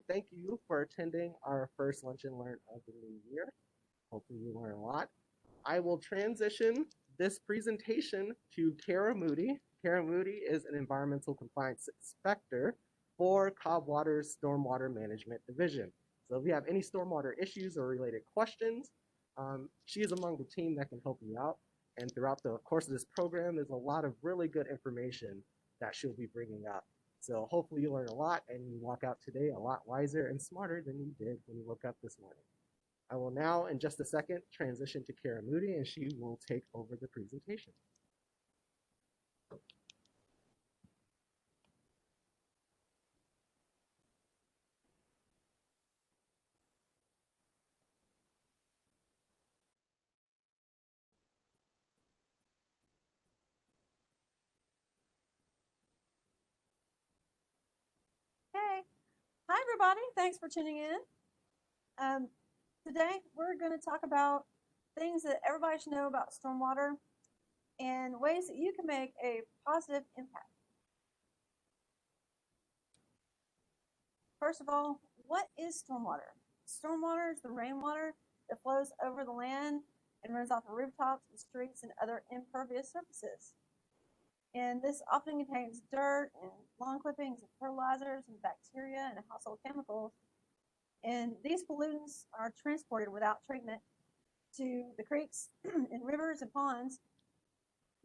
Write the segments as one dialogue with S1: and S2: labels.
S1: Thank you for attending our first Lunch and Learn of the new year. Hopefully you learn a lot. I will transition this presentation to Kara Moody. Kara Moody is an environmental compliance inspector for Cobb Water's Stormwater Management Division. So if you have any stormwater issues or related questions, she is among the team that can help you out. And throughout the course of this program, there's a lot of really good information that she'll be bringing up. So hopefully you learn a lot and you walk out today a lot wiser and smarter than you did when you woke up this morning. I will now, in just a second, transition to Kara Moody, and she will take over the presentation.
S2: Hey, hi everybody. Thanks for tuning in. Um, Today we're going to talk about things that everybody should know about stormwater and ways that you can make a positive impact. First of all, what is stormwater? Stormwater is the rainwater that flows over the land and runs off the rooftops and streets and other impervious surfaces. And this often contains dirt and lawn clippings and fertilizers and bacteria and household chemicals. And these pollutants are transported without treatment to the creeks and rivers and ponds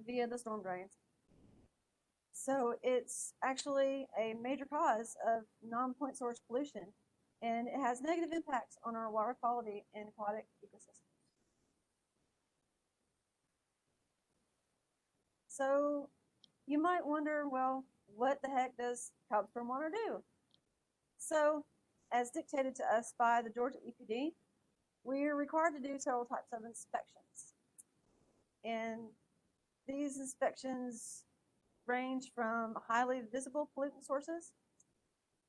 S2: via the storm drains. So it's actually a major cause of non-point source pollution, and it has negative impacts on our water quality and aquatic ecosystems. So you might wonder, well, what the heck does Cobb Stormwater do? So, as dictated to us by the Georgia EPD, we're required to do several types of inspections. And these inspections range from highly visible pollutant sources,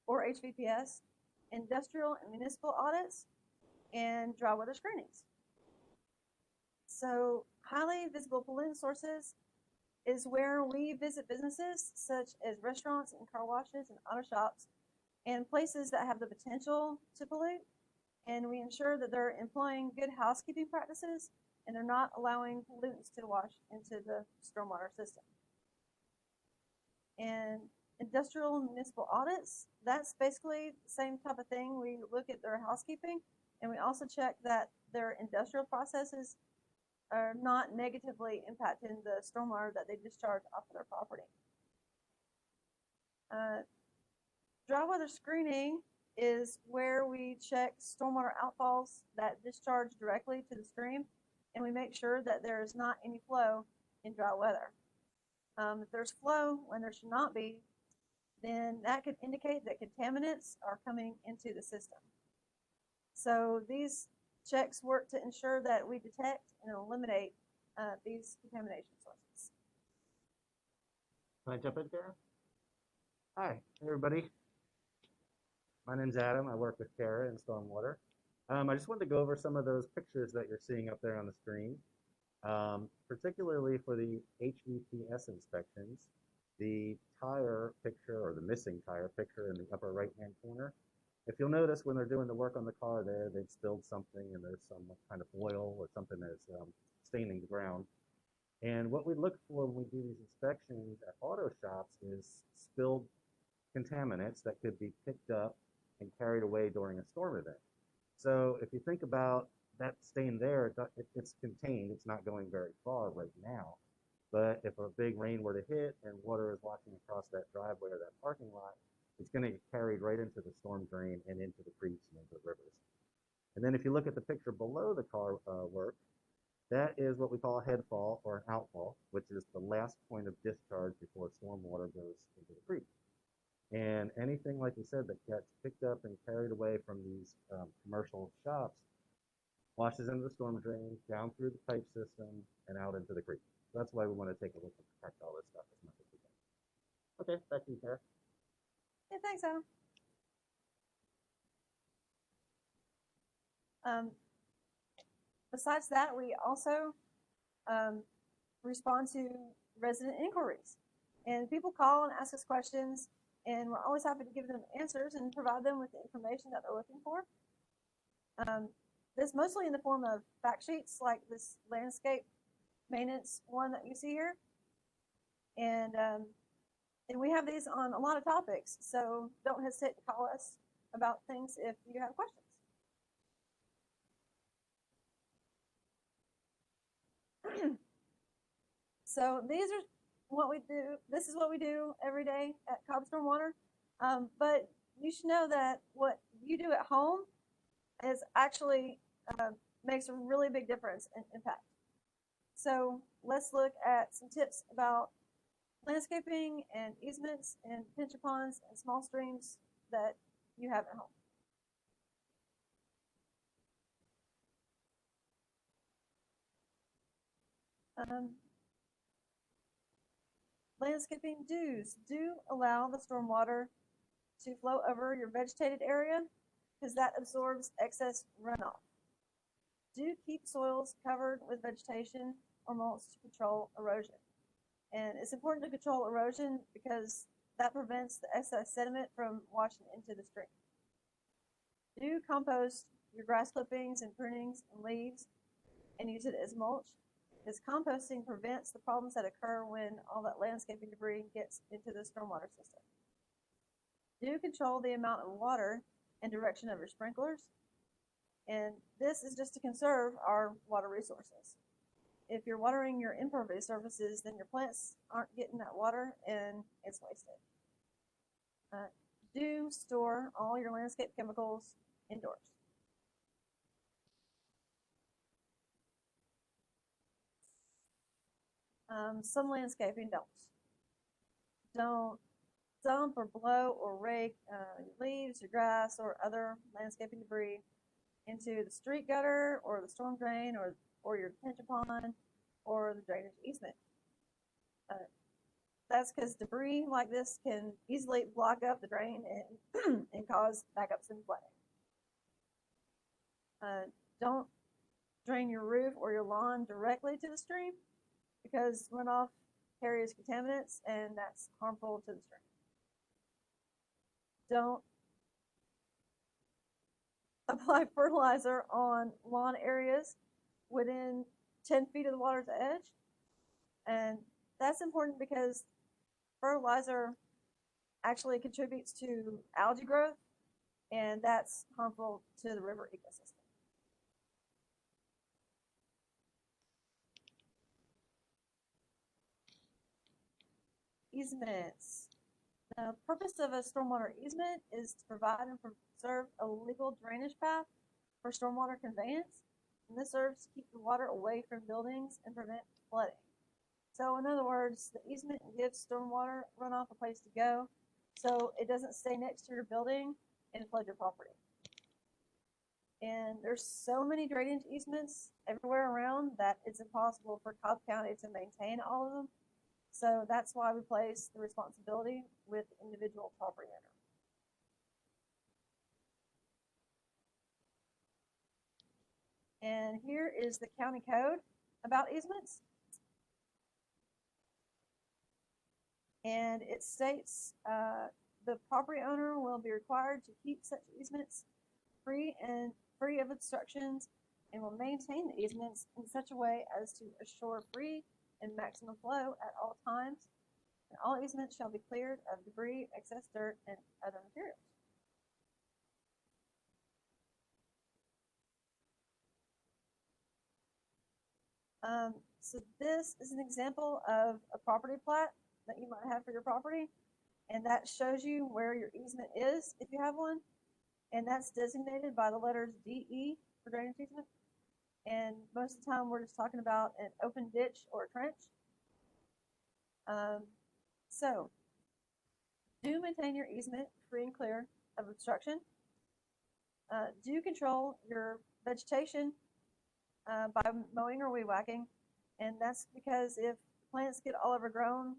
S2: or HVPS, industrial and municipal audits, and dry weather screenings. So, highly visible pollutant sources is where we visit businesses such as restaurants and car washes and auto shops and places that have the potential to pollute. And we ensure that they're employing good housekeeping practices and they're not allowing pollutants to wash into the stormwater system. And industrial and municipal audits, that's basically the same type of thing. We look at their housekeeping and we also check that their industrial processes are not negatively impacting the stormwater that they discharge off of their property. Dry weather screening is where we check stormwater outfalls that discharge directly to the stream, and we make sure that there is not any flow in dry weather. If there's flow when there should not be, then that could indicate that contaminants are coming into the system. So these checks work to ensure that we detect and eliminate these contamination sources.
S3: Can I jump in, Kara? Hi, everybody. My name's Adam. I work with Kara in Stormwater. I just wanted to go over some of those pictures that you're seeing up there on the screen, particularly for the HVPS inspections. The tire picture, or the missing tire picture in the upper right-hand corner. If you'll notice, when they're doing the work on the car there, they've spilled something and there's some kind of oil or something that's staining the ground. And what we look for when we do these inspections at auto shops is spilled contaminants that could be picked up and carried away during a storm event. So if you think about that stain there, it's contained, it's not going very far right now. But if a big rain were to hit and water is washing across that driveway or that parking lot, it's going to get carried right into the storm drain and into the creeks and into the rivers. And then if you look at the picture below the car work, that is what we call a headfall or an outfall, which is the last point of discharge before storm water goes into the creek. And anything, like we said, that gets picked up and carried away from these commercial shops washes into the storm drain, down through the pipe system, and out into the creek. So that's why we want to take a look and protect all this stuff as much as we can. Okay, back to you, Kara.
S2: Yeah, thanks, Adam. Besides that, we also respond to resident inquiries. And people call and ask us questions and we're always happy to give them answers and provide them with the information that they're looking for. This mostly in the form of fact sheets, like this landscape maintenance one that you see here. And we have these on a lot of topics, so don't hesitate to call us about things if you have questions. So these are what we do. This is what we do every day at Cobb Stormwater. But you should know that what you do at home is actually makes a really big difference in impact. So let's look at some tips about landscaping and easements and pincher ponds and small streams that you have at home. Landscaping do's. Do allow the stormwater to flow over your vegetated area because that absorbs excess runoff. Do keep soils covered with vegetation or mulch to control erosion. And it's important to control erosion because that prevents the excess sediment from washing into the stream. Do compost your grass clippings and prunings and leaves and use it as mulch, because composting prevents the problems that occur when all that landscaping debris gets into the stormwater system. Do control the amount of water and direction of your sprinklers, and this is just to conserve our water resources. If you're watering your impervious surfaces, then your plants aren't getting that water and it's wasted. Do store all your landscape chemicals indoors. Some landscaping don't dump or blow or rake your leaves, your grass, or other landscaping debris into the street gutter or the storm drain or your detention pond or the drainage easement. That's because debris like this can easily block up the drain and cause backups and flooding. Don't drain your roof or your lawn directly to the stream because runoff carries contaminants and that's harmful to the stream. Don't apply fertilizer on lawn areas within 10 feet of the water's edge. And that's important because fertilizer actually contributes to algae growth, and that's harmful to the river ecosystem. Easements. The purpose of a stormwater easement is to provide and preserve a legal drainage path for stormwater conveyance, and this serves to keep the water away from buildings and prevent flooding. So in other words, the easement gives stormwater runoff a place to go so it doesn't stay next to your building and flood your property. And there's so many drainage easements everywhere around that it's impossible for Cobb County to maintain all of them. So that's why we place the responsibility with the individual property owner. And here is the county code about easements. And it states the property owner will be required to keep such easements free of obstructions and will maintain the easements in such a way as to assure free and maximum flow at all times. And all easements shall be cleared of debris, excess dirt, and other materials. So this is an example of a property plat that you might have for your property, and that shows you where your easement is if you have one, and that's designated by the letters DE for drainage easement. And most of the time we're just talking about an open ditch or a trench. So do maintain your easement free and clear of obstruction. Do control your vegetation by mowing or weed whacking, and that's because if plants get all overgrown,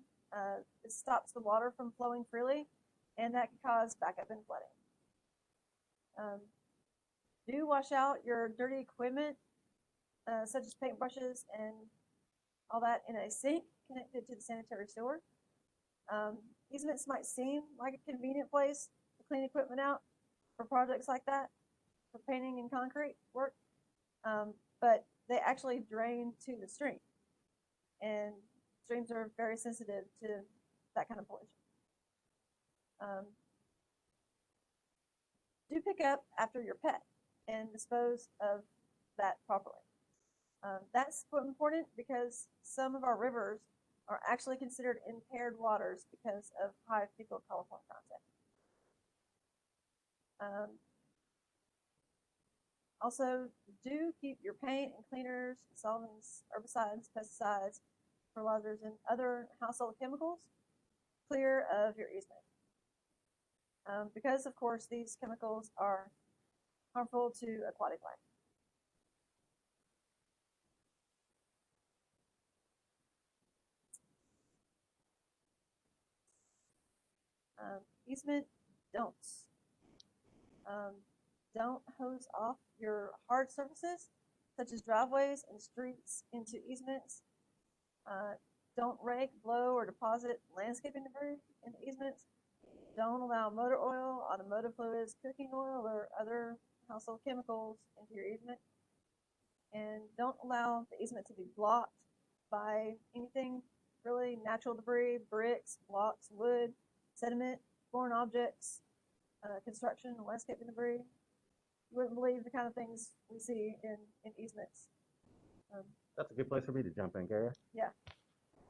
S2: it stops the water from flowing freely, and that can cause backup and flooding. Do wash out your dirty equipment, such as paintbrushes and all that, in a sink connected to the sanitary sewer. Easements might seem like a convenient place to clean equipment out for projects like that, for painting and concrete work, but they actually drain to the stream, and streams are very sensitive to that kind of pollution. Do pick up after your pet and dispose of that properly. That's important because some of our rivers are actually considered impaired waters because of high fecal coliform content. Also, do keep your paint and cleaners, solvents, herbicides, pesticides, fertilizers, and other household chemicals clear of your easement. Because, of course, these chemicals are harmful to aquatic life. Easement don'ts. Don't hose off your hard surfaces, such as driveways and streets, into easements. Don't rake, blow, or deposit landscaping debris in easements. Don't allow motor oil, automotive fluids, cooking oil, or other household chemicals into your easement. And don't allow the easement to be blocked by anything really, natural debris, bricks, blocks, wood, sediment, foreign objects, construction, and landscaping debris. You wouldn't believe the kind of things we see in easements.
S3: That's a good place for me to jump in, Gary.
S2: Yeah.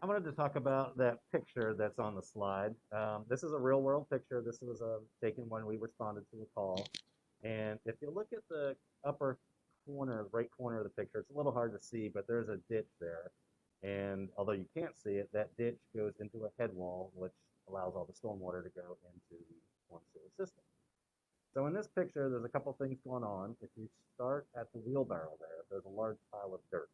S3: I wanted to talk about that picture that's on the slide. This is a real world picture. This was taken when we responded to a call. And if you look at the upper corner, right corner of the picture, it's a little hard to see, but there's a ditch there. And although you can't see it, that ditch goes into a head wall, which allows all the stormwater to go into the storm sewer system. So in this picture, there's a couple things going on. If you start at the wheelbarrow there, there's a large pile of dirt.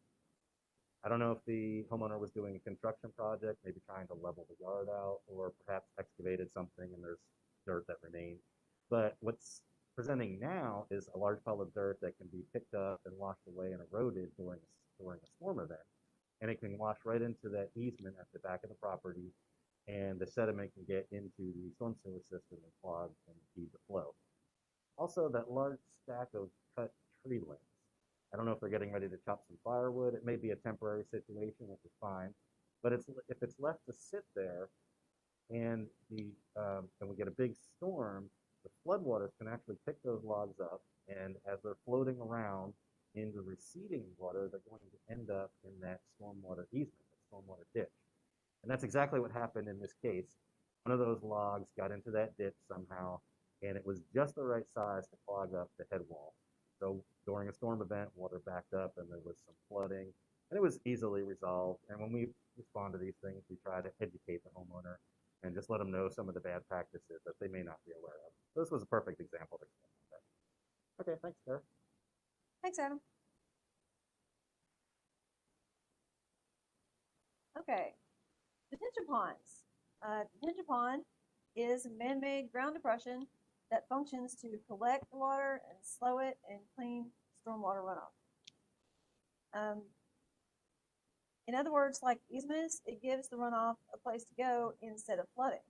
S3: I don't know if the homeowner was doing a construction project, maybe trying to level the yard out, or perhaps excavated something and there's dirt that remained. But what's presenting now is a large pile of dirt that can be picked up and washed away and eroded during a storm event. And it can wash right into that easement at the back of the property, and the sediment can get into the storm sewer system and clog and impede the flow. Also, that large stack of cut tree limbs. I don't know if they're getting ready to chop some firewood. It may be a temporary situation, which is fine. But if it's left to sit there and we get a big storm, the floodwaters can actually pick those logs up, and as they're floating around in the receding water, they're going to end up in that stormwater easement, that stormwater ditch. And that's exactly what happened in this case. One of those logs got into that ditch somehow, and it was just the right size to clog up the head wall. So during a storm event, water backed up and there was some flooding, and it was easily resolved. And when we respond to these things, we try to educate the homeowner and just let them know some of the bad practices that they may not be aware of. So this was a perfect example to explain that. Okay, thanks, Sarah.
S2: Thanks, Adam. Okay, detention ponds. Detention pond is a man-made ground depression that functions to collect the water and slow it and clean stormwater runoff. In other words, like easements, it gives the runoff a place to go instead of flooding.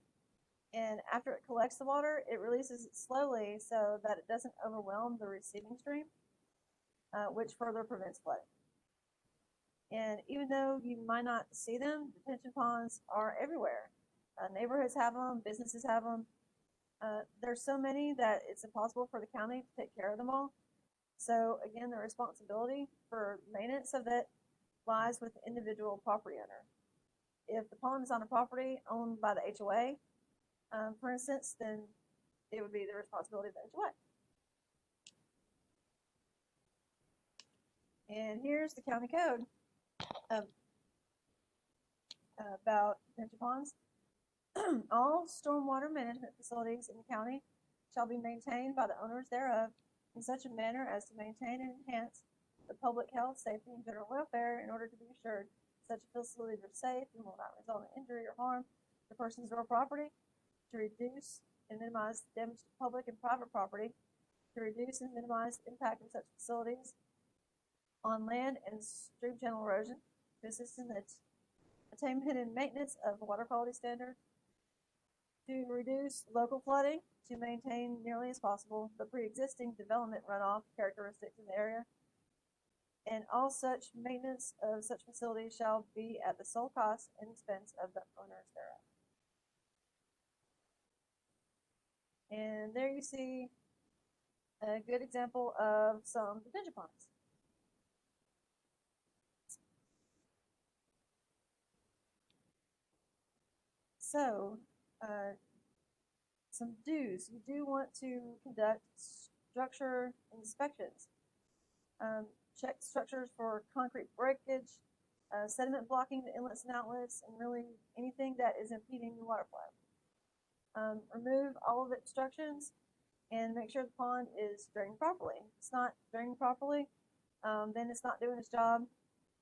S2: And after it collects the water, it releases it slowly so that it doesn't overwhelm the receiving stream, which further prevents flooding. And even though you might not see them, detention ponds are everywhere. Neighborhoods have them, businesses have them. There's so many that it's impossible for the county to take care of them all. So again, the responsibility for maintenance of that lies with the individual property owner. If the pond is on a property owned by the HOA, for instance, then it would be the responsibility of the HOA. And here's the county code about detention ponds. All stormwater management facilities in the county shall be maintained by the owners thereof in such a manner as to maintain and enhance the public health, safety, and general welfare in order to be assured such facilities are safe and will not result in injury or harm to persons or property, to reduce and minimize damage to public and private property, to reduce and minimize the impact of such facilities on land and stream channel erosion, to assist in the attainment and maintenance of water quality standards, to reduce local flooding, to maintain nearly as possible the pre-existing development runoff characteristics in the area, and all such maintenance of such facilities shall be at the sole cost and expense of the owners thereof. And there you see a good example of some detention ponds. So, some do's. You do want to conduct structure inspections. Check structures for concrete breakage, sediment blocking the inlets and outlets, and really anything that is impeding the water flow. Remove all of the obstructions and make sure the pond is drained properly. If it's not drained properly, then it's not doing its job,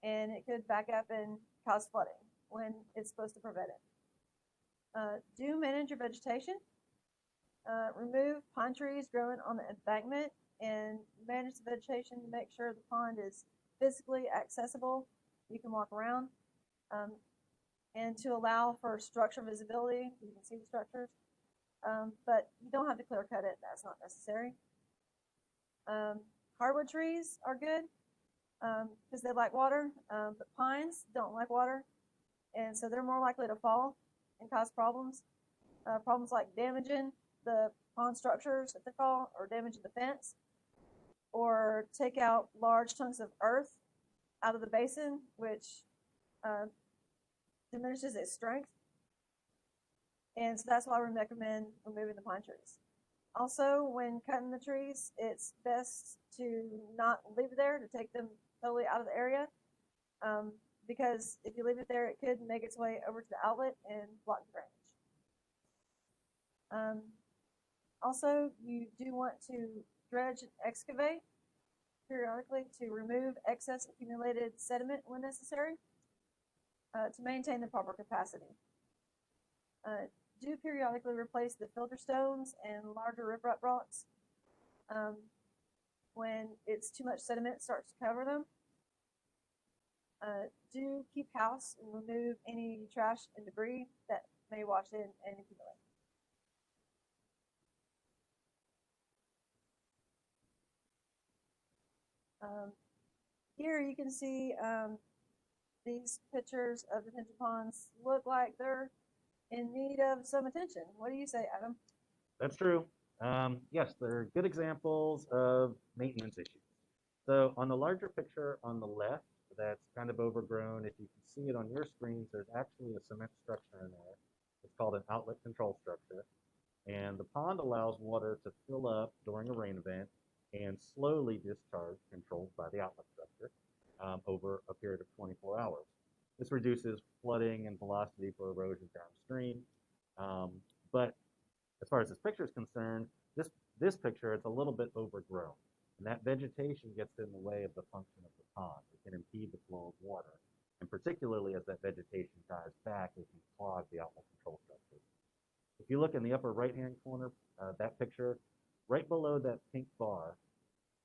S2: and it could back up and cause flooding when it's supposed to prevent it. Do manage your vegetation. Remove pine trees growing on the embankment and manage the vegetation to make sure the pond is physically accessible. You can walk around, and to allow for structure visibility. You can see the structures, but you don't have to clear cut it. That's not necessary. Hardwood trees are good because they like water, but pines don't like water, and so they're more likely to fall and cause problems. Problems like damaging the pond structures if they fall, or damaging the fence, or take out large chunks of earth out of the basin, which diminishes its strength. And so that's why we recommend removing the pine trees. Also, when cutting the trees, it's best to not leave it there, to take them totally out of the area, because if you leave it there, it could make its way over to the outlet and block the drainage. Also, you do want to dredge and excavate periodically to remove excess accumulated sediment when necessary, to maintain the proper capacity. Do periodically replace the filter stones and larger riprap rocks when it's too much sediment starts to cover them. Do keep house and remove any trash and debris that may wash in and accumulate. Here you can see these pictures of detention ponds look like they're in need of some attention. What do you say, Adam?
S3: That's true. Yes, they're good examples of maintenance issues. So on the larger picture on the left, that's kind of overgrown. If you can see it on your screens, there's actually a cement structure in there. It's called an outlet control structure. And the pond allows water to fill up during a rain event and slowly discharge, controlled by the outlet structure, over a period of 24 hours. This reduces flooding and velocity for erosion downstream. But as far as this picture is concerned, this picture, it's a little bit overgrown. And that vegetation gets in the way of the function of the pond. It can impede the flow of water, and particularly as that vegetation dies back, it can clog the outlet control structure. If you look in the upper right-hand corner, that picture, right below that pink bar,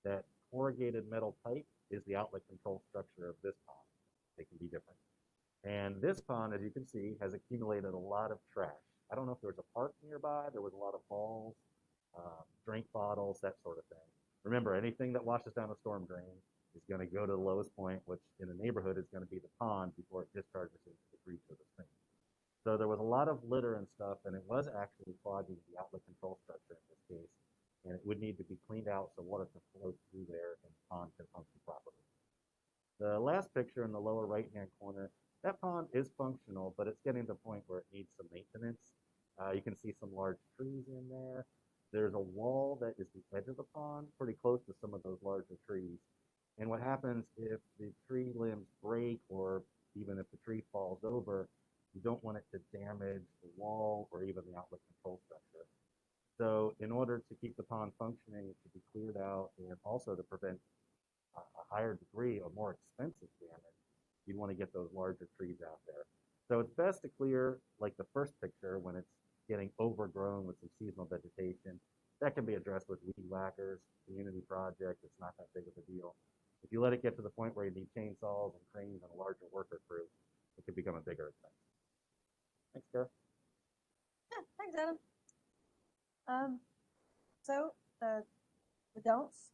S3: that corrugated metal pipe is the outlet control structure of this pond. They can be different. And this pond, as you can see, has accumulated a lot of trash. I don't know if there was a park nearby. There was a lot of balls, drink bottles, that sort of thing. Remember, anything that washes down a storm drain is going to go to the lowest point, which in a neighborhood is going to be the pond before it discharges into the creek or the stream. So there was a lot of litter and stuff, and it was actually clogging the outlet control structure in this case, and it would need to be cleaned out so water can flow through there and the pond can function properly. The last picture in the lower right-hand corner, that pond is functional, but it's getting to the point where it needs some maintenance. You can see some large trees in there. There's a wall that is the edge of the pond, pretty close to some of those larger trees. And what happens if the tree limbs break, or even if the tree falls over, you don't want it to damage the wall or even the outlet control structure. So in order to keep the pond functioning, it should be cleared out, and also to prevent a higher degree or more expensive damage, you'd want to get those larger trees out there. So it's best to clear, like the first picture, when it's getting overgrown with some seasonal vegetation. That can be addressed with weed whackers, community project. It's not that big of a deal. If you let it get to the point where you need chainsaws and cranes and a larger worker crew, it could become a bigger expense. Thanks, Gareth.
S2: Yeah, thanks. Thanks, Adam. So the don'ts.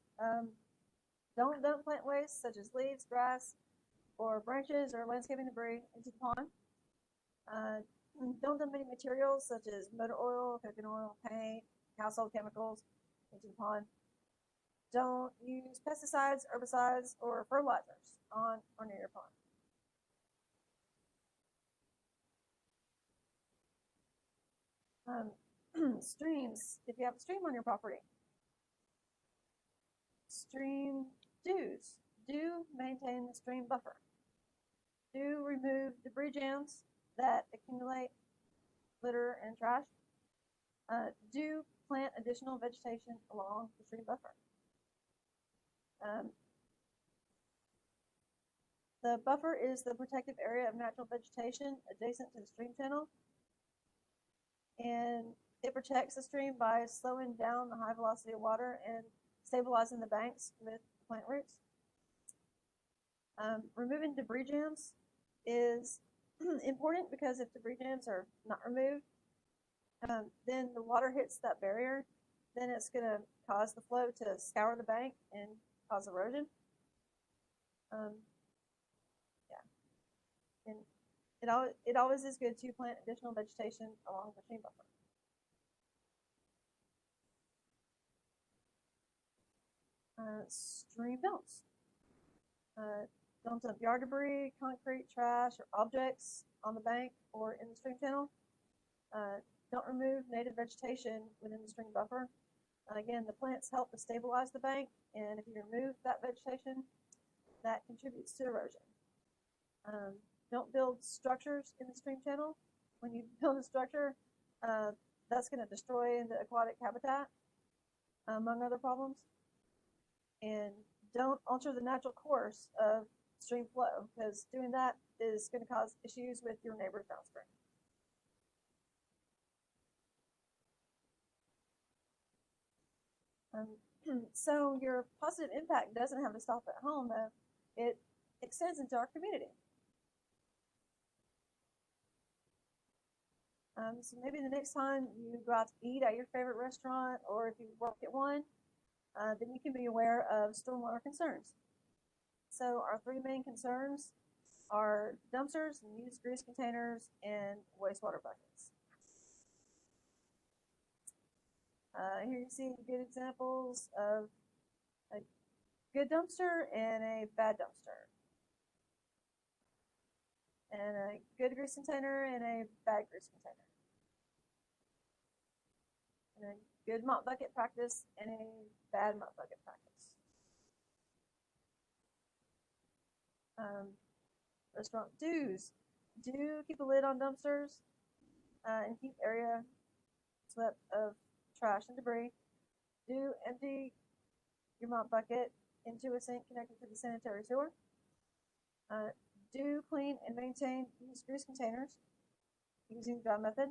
S2: Don't dump plant waste such as leaves, grass, or branches or landscaping debris into the pond. Don't dump any materials such as motor oil, cooking oil, paint, household chemicals into the pond. Don't use pesticides, herbicides, or fertilizers on or near your pond. Streams, if you have a stream on your property. Stream dues. Do maintain the stream buffer. Do remove debris jams that accumulate litter and trash. Do plant additional vegetation along the stream buffer. The buffer is the protective area of natural vegetation adjacent to the stream channel, and it protects the stream by slowing down the high velocity of water and stabilizing the banks with plant roots. Removing debris jams is important because if debris jams are not removed, then the water hits that barrier, then it's going to cause the flow to scour the bank and cause erosion. Yeah, and it always is good to plant additional vegetation along the stream buffer. Stream dumps. Don't dump yard debris, concrete, trash, or objects on the bank or in the stream channel. Don't remove native vegetation within the stream buffer. Again, the plants help to stabilize the bank, and if you remove that vegetation, that contributes to erosion. Don't build structures in the stream channel. When you build a structure, that's going to destroy the aquatic habitat, among other problems. And don't alter the natural course of stream flow, because doing that is going to cause issues with your neighbors downstream. So your positive impact doesn't have to stop at home, though. It extends into our community. So maybe the next time you go out to eat at your favorite restaurant, or if you work at one, then you can be aware of stormwater concerns. So our three main concerns are dumpsters, and used grease containers, and wastewater buckets. Here you see good examples of a good dumpster and a bad dumpster, and a good grease container and a bad grease container, and a good mop bucket practice and a bad mop bucket practice. Restaurant dues. Do keep a lid on dumpsters and keep area swept of trash and debris. Do empty your mop bucket into a sink connected to the sanitary sewer. Do clean and maintain used grease containers using the dry method.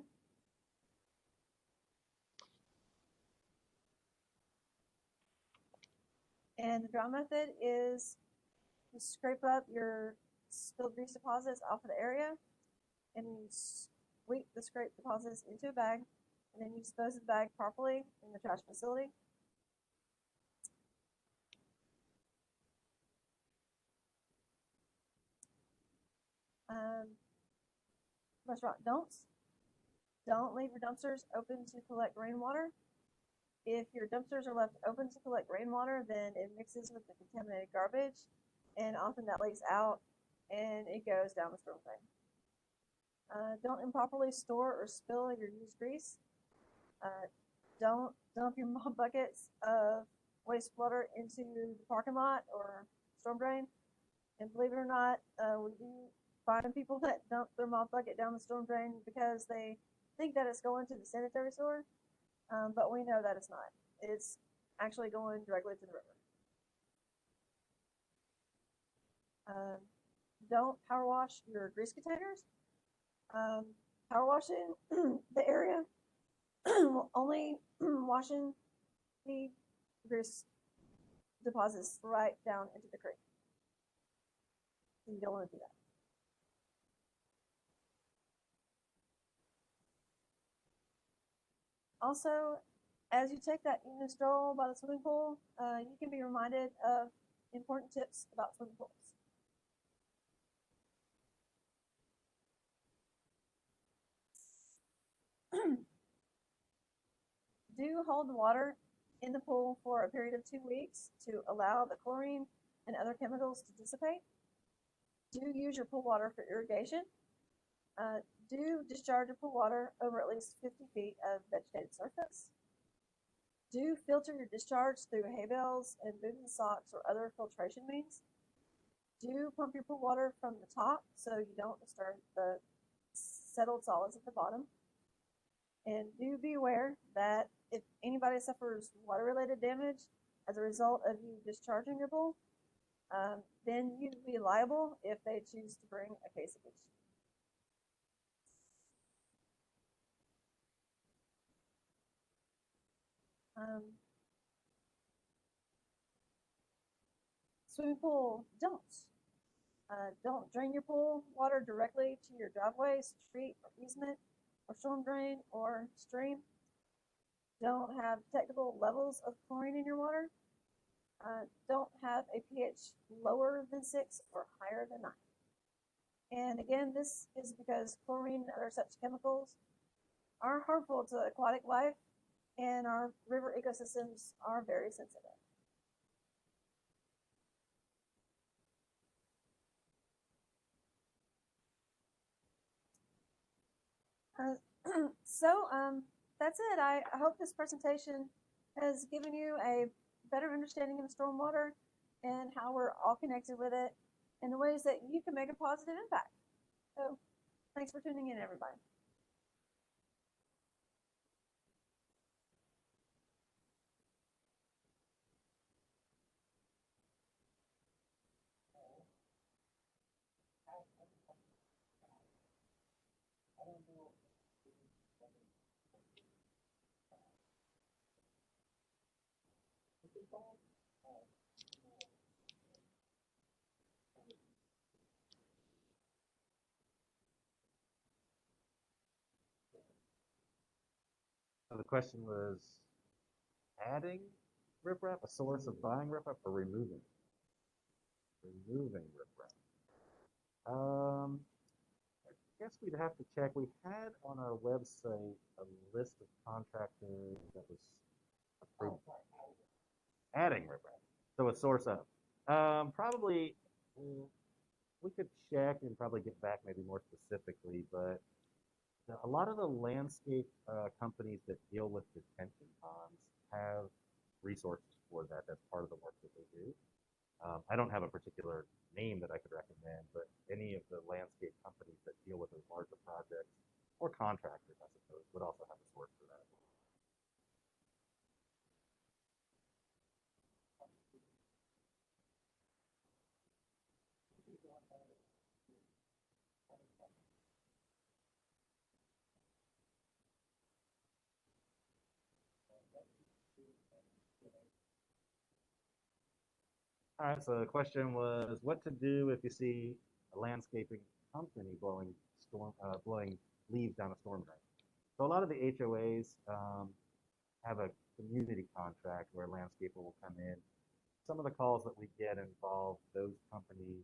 S2: And the dry method is you scrape up your spilled grease deposits off of the area, and you sweep the scraped deposits into a bag, and then you dispose of the bag properly in the trash facility. Restaurant don'ts. Don't leave your dumpsters open to collect rainwater. If your dumpsters are left open to collect rainwater, then it mixes with the contaminated garbage, and often that leaks out and it goes down the storm drain. Don't improperly store or spill your used grease. Don't dump your mop buckets of wastewater into the parking lot or storm drain. And believe it or not, we do find people that dump their mop bucket down the storm drain because they think that it's going to the sanitary sewer, but we know that it's not. It's actually going directly to the river. Don't power wash your grease containers. Power washing the area will only washing the grease deposits right down into the creek. You don't want to do that. Also, as you take that evening stroll by the swimming pool, you can be reminded of important tips about swimming pools. Do hold the water in the pool for a period of 2 weeks to allow the chlorine and other chemicals to dissipate. Do use your pool water for irrigation. Do discharge your pool water over at least 50 feet of vegetated surface. Do filter your discharge through hay bales and boots and socks or other filtration means. Do pump your pool water from the top so you don't disturb the settled solids at the bottom. And do be aware that if anybody suffers water-related damage as a result of you discharging your pool, then you'd be liable if they choose to bring a case of bleach. Swimming pool don'ts. Don't drain your pool water directly to your driveway, street, or easement, or storm drain, or stream. Don't have detectable levels of chlorine in your water. Don't have a pH lower than 6 or higher than 9. And again, this is because chlorine and other such chemicals are harmful to aquatic life, and our river ecosystems are very sensitive. That's it. I hope this presentation has given you a better understanding of stormwater and how we're all connected with it and the ways that you can make a positive impact. So thanks for tuning in, everybody.
S3: So the question was adding riprap, a source of buying riprap, or removing? Removing riprap. I guess we'd have to check. We had on our website a list of contractors that was approved. Adding riprap. So a source of. Probably we could check and probably get back maybe more specifically, but a lot of the landscape companies that deal with detention ponds have resources for that. That's part of the work that they do. I don't have a particular name that I could recommend, but any of the landscape companies that deal with those larger projects, or contractors, I suppose, would also have a source for that. All right, so the question was what to do if you see a landscaping company blowing leaves down a storm drain. So a lot of the HOAs have a community contract where a landscaper will come in. Some of the calls that we get involve those companies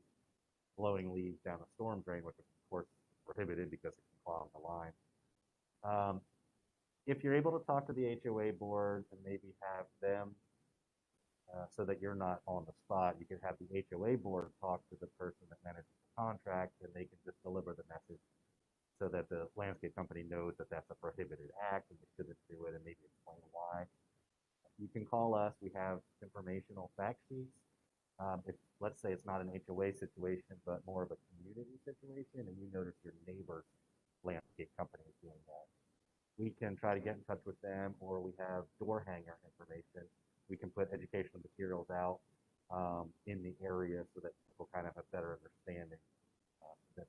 S3: blowing leaves down a storm drain, which of course is prohibited because it can clog the line. If you're able to talk to the HOA board and maybe have them so that you're not on the spot, you can have the HOA board talk to the person that manages the contract, and they can just deliver the message so that the landscape company knows that that's a prohibited act and they shouldn't do it, and maybe explain why. You can call us. We have informational fact sheets. If, let's say, it's not an HOA situation, but more of a community situation, and you notice your neighbor's landscape company is doing that, we can try to get in touch with them, or we have door hanger information. We can put educational materials out in the area so that people kind of have better understanding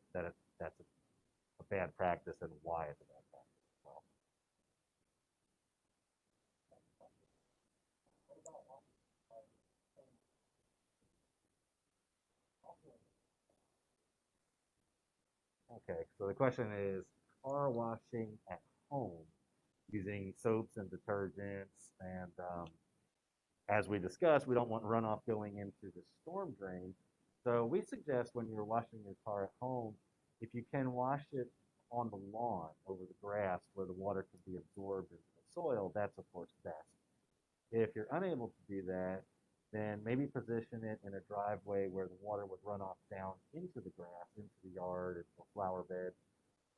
S3: that's a bad practice and why it's a bad practice as well. Okay, so the question is car washing at home using soaps and detergents. And as we discussed, we don't want runoff going into the storm drain. So we suggest when you're washing your car at home, if you can wash it on the lawn over the grass where the water can be absorbed into the soil, that's of course best. If you're unable to do that, then maybe position it in a driveway where the water would run off down into the grass, into the yard, into a flower bed,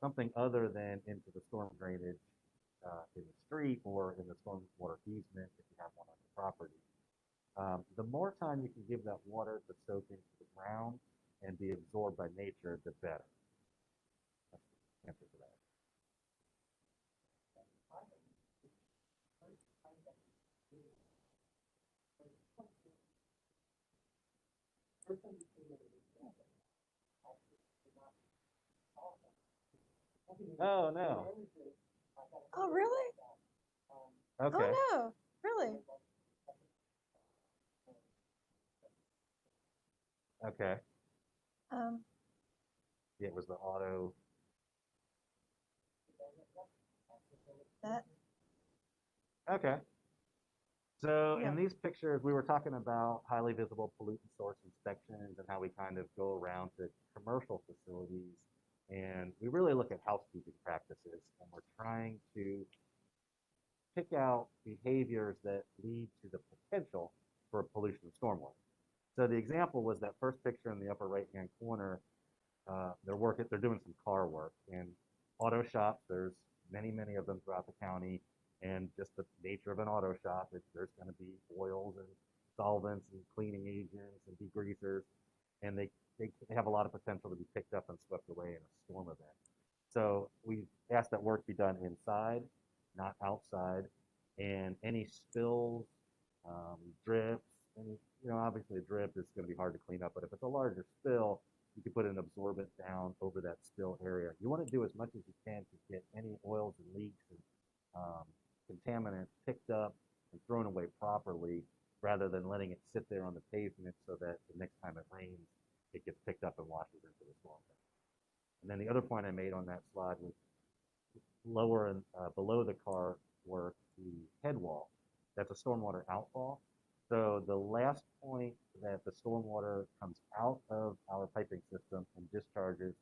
S3: something other than into the storm drainage in the street or in the stormwater easement if you have one on your property. The more time you can give that water to soak into the ground and be absorbed by nature, the better. That's the answer to that. Oh, no.
S2: Oh, really?
S3: Okay.
S2: Oh, no. Really?
S3: Okay.
S2: Um,
S3: Yeah, it was the auto.
S2: that,
S3: Okay. So
S2: yeah.
S3: in these pictures, we were talking about highly visible pollutant source inspections and how we kind of go around to commercial facilities. And we really look at housekeeping practices, and we're trying to pick out behaviors that lead to the potential for pollution of stormwater. So the example was that first picture in the upper right-hand corner. They're doing some car work in auto shops. There's many of them throughout the county, and just the nature of an auto shop, there's going to be oils and solvents and cleaning agents and degreasers, and they have a lot of potential to be picked up and swept away in a storm event. So we asked that work be done inside, not outside, and any spills, drips, any, obviously a drip is going to be hard to clean up, but if it's a larger spill, you can put an absorbent down over that spill area. You want to do as much as you can to get any oils and leaks and contaminants picked up and thrown away properly rather than letting it sit there on the pavement so that the next time it rains, it gets picked up and washes into the storm. And then the other point I made on that slide was lower and below the car work, the head wall. That's a stormwater outfall. So the last point that the stormwater comes out of our piping system and discharges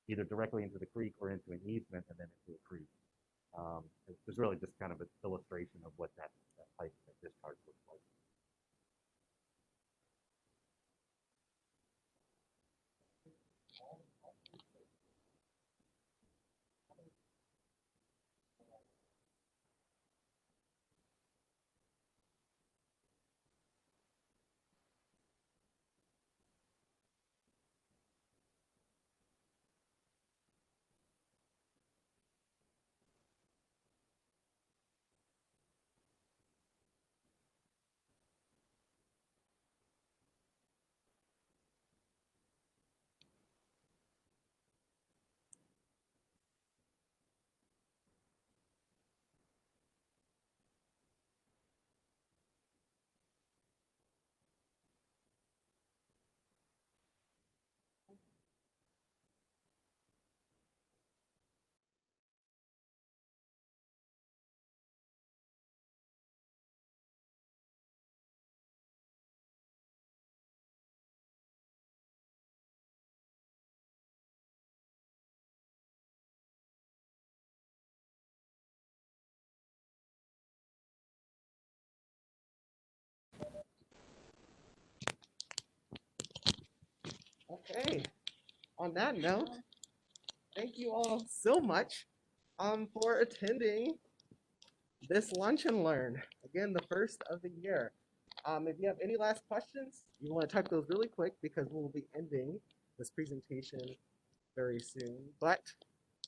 S3: either directly into the creek or into an easement and then into a creek. It's really just kind of an illustration of what that pipe that discharge looks like.
S1: Okay. On that note, thank you all so much for attending this lunch and learn. Again, the first of the year. If you have any last questions, you want to type those really quick because we'll be ending this presentation very soon. But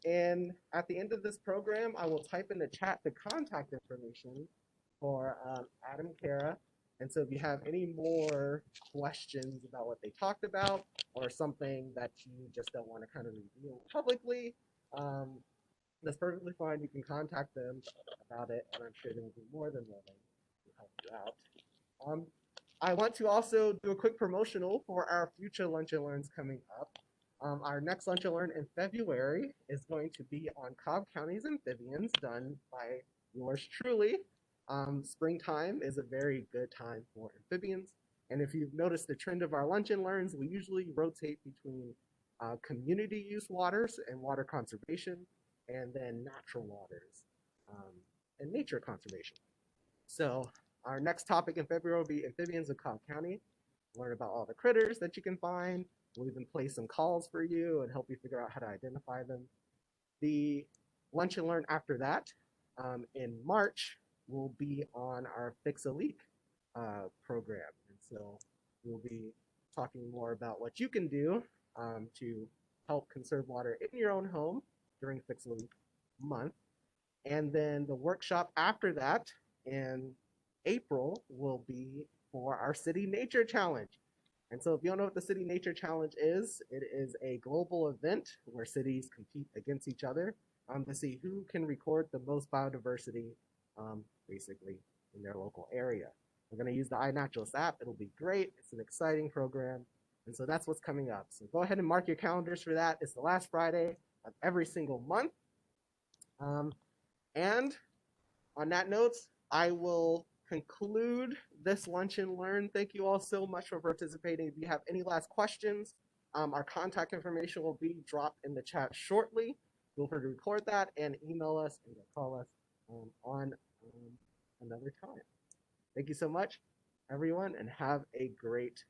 S1: at the end of this program, I will type in the chat the contact information for Adam Kara. And so if you have any more questions about what they talked about or something that you just don't want to kind of reveal publicly, that's perfectly fine. You can contact them about it, and I'm sure they will be more than willing to help you out. I want to also do a quick promotional for our future Lunch and Learns coming up. Our next Lunch and Learn in February is going to be on Cobb County's amphibians, done by yours truly. Springtime is a very good time for amphibians. And if you've noticed the trend of our Lunch and Learns, we usually rotate between community use waters and water conservation, and then natural waters and nature conservation. So our next topic in February will be amphibians of Cobb County. Learn about all the critters that you can find. We'll even play some calls for you and help you figure out how to identify them. The Lunch and Learn after that in March will be on our Fix a Leak program. And so we'll be talking more about what you can do to help conserve water in your own home during Fix a Leak month. And then the workshop after that in April will be for our City Nature Challenge. And so if you don't know what the City Nature Challenge is, it is a global event where cities compete against each other to see who can record the most biodiversity, basically, in their local area. We're going to use the iNaturalist app. It'll be great. It's an exciting program. And so that's what's coming up. So go ahead and mark your calendars for that. It's the last Friday of every single month. And on that note, I will conclude this Lunch and Learn. Thank you all so much for participating. If you have any last questions, our contact information will be dropped in the chat shortly. Feel free to record that and email us and call us on another time. Thank you so much, everyone, and have a great